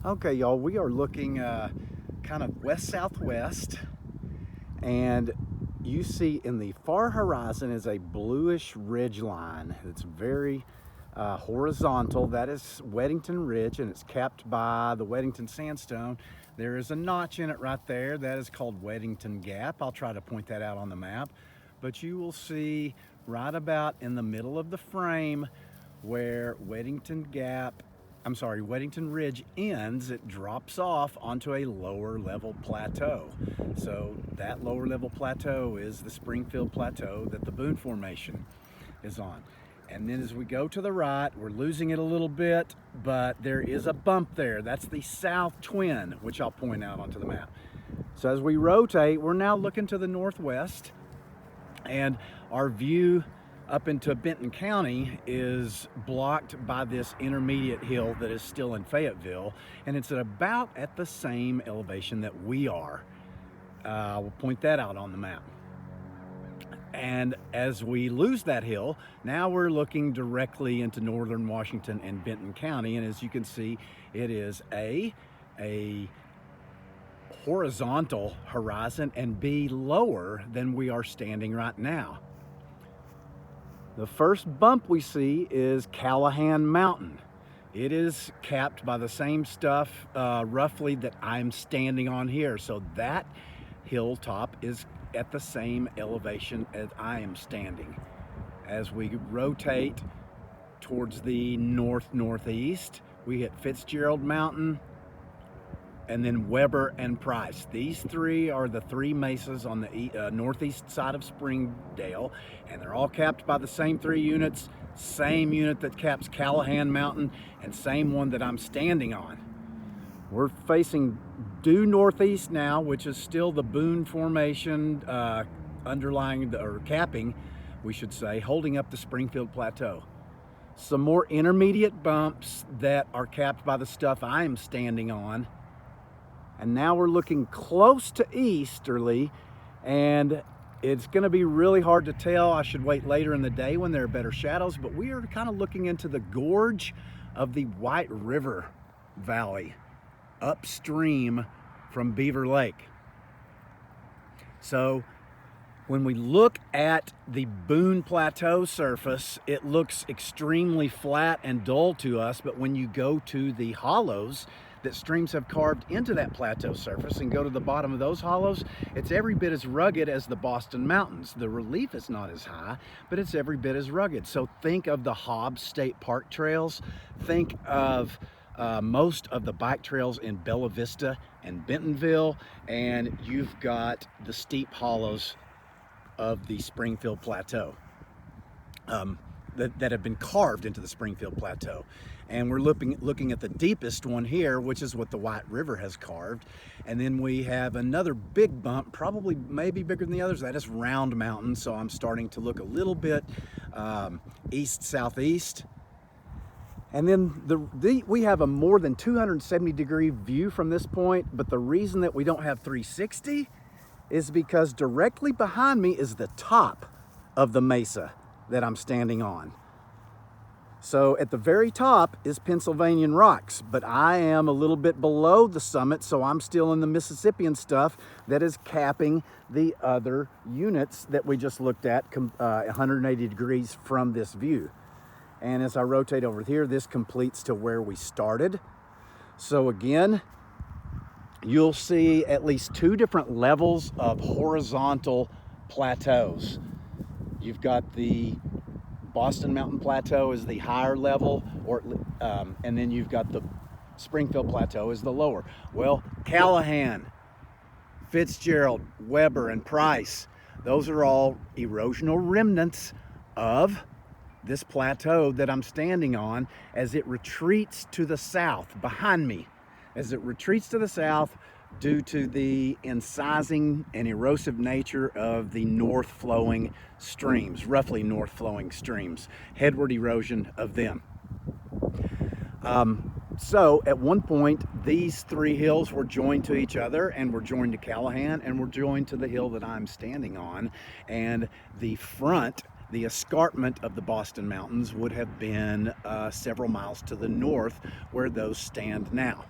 Okay, y'all, we are looking kind of west-southwest, and you see in the far horizon is a bluish ridge line. It's very horizontal. That is Weddington Ridge, and it's capped by the Weddington Sandstone. There is a notch in it right there. That is called Weddington Gap. I'll try to point that out on the map. But you will see right about in the middle of the frame where Weddington Ridge ends, it drops off onto a lower level plateau. So that lower level plateau is the Springfield Plateau that the Boone Formation is on. And then as we go to the right, we're losing it a little bit, but there is a bump there. That's the South Twin, which I'll point out onto the map. So as we rotate, we're now looking to the northwest, and our view up into Benton County is blocked by this intermediate hill that is still in Fayetteville, and it's about at the same elevation that we are. We'll point that out on the map. And as we lose that hill, now we're looking directly into northern Washington and Benton County, and as you can see, it is a horizontal horizon, and B, lower than we are standing right now. The first bump we see is Callahan Mountain. It is capped by the same stuff roughly that I'm standing on here. So that hilltop is at the same elevation as I am standing. As we rotate towards the northeast, we hit Fitzgerald Mountain, and then Weber and Price. These three are the three mesas on the northeast side of Springdale, and they're all capped by the same three units, same unit that caps Callahan Mountain, and same one that I'm standing on. We're facing due northeast now, which is still the Boone Formation underlying, or capping, we should say, holding up the Springfield Plateau. Some more intermediate bumps that are capped by the stuff I am standing on. And now we're looking close to easterly, and it's going to be really hard to tell. I should wait later in the day when there are better shadows, but we are kind of looking into the gorge of the White River Valley upstream from Beaver Lake. So when we look at the Boone Plateau surface, it looks extremely flat and dull to us, but when you go to the hollows that streams have carved into that plateau surface and go to the bottom of those hollows, it's every bit as rugged as the Boston Mountains. The relief is not as high, but it's every bit as rugged. So think of the Hobbs State Park trails, think of most of the bike trails in Bella Vista and Bentonville, and you've got the steep hollows of the Springfield Plateau that have been carved into the Springfield Plateau. And we're looking at the deepest one here, which is what the White River has carved. And then we have another big bump, probably maybe bigger than the others. That is Round Mountain. So I'm starting to look a little bit east-southeast. And then we have a more than 270-degree view from this point, but the reason that we don't have 360 is because directly behind me is the top of the mesa that I'm standing on. So at the very top is Pennsylvanian Rocks, but I am a little bit below the summit, so I'm still in the Mississippian stuff that is capping the other units that we just looked at 180 degrees from this view. And as I rotate over here, this completes to where we started. So again, you'll see at least two different levels of horizontal plateaus. You've got the Boston Mountain Plateau is the higher level, and then you've got the Springfield Plateau is the lower. Well, Callahan, Fitzgerald, Weber, and Price, those are all erosional remnants of this plateau that I'm standing on as it retreats to the south behind me. As it retreats to the south due to the incising and erosive nature of the north-flowing streams, roughly north-flowing streams, headward erosion of them. So at one point, these three hills were joined to each other and were joined to Callahan and were joined to the hill that I'm standing on. And the front, the escarpment of the Boston Mountains would have been several miles to the north where those stand now.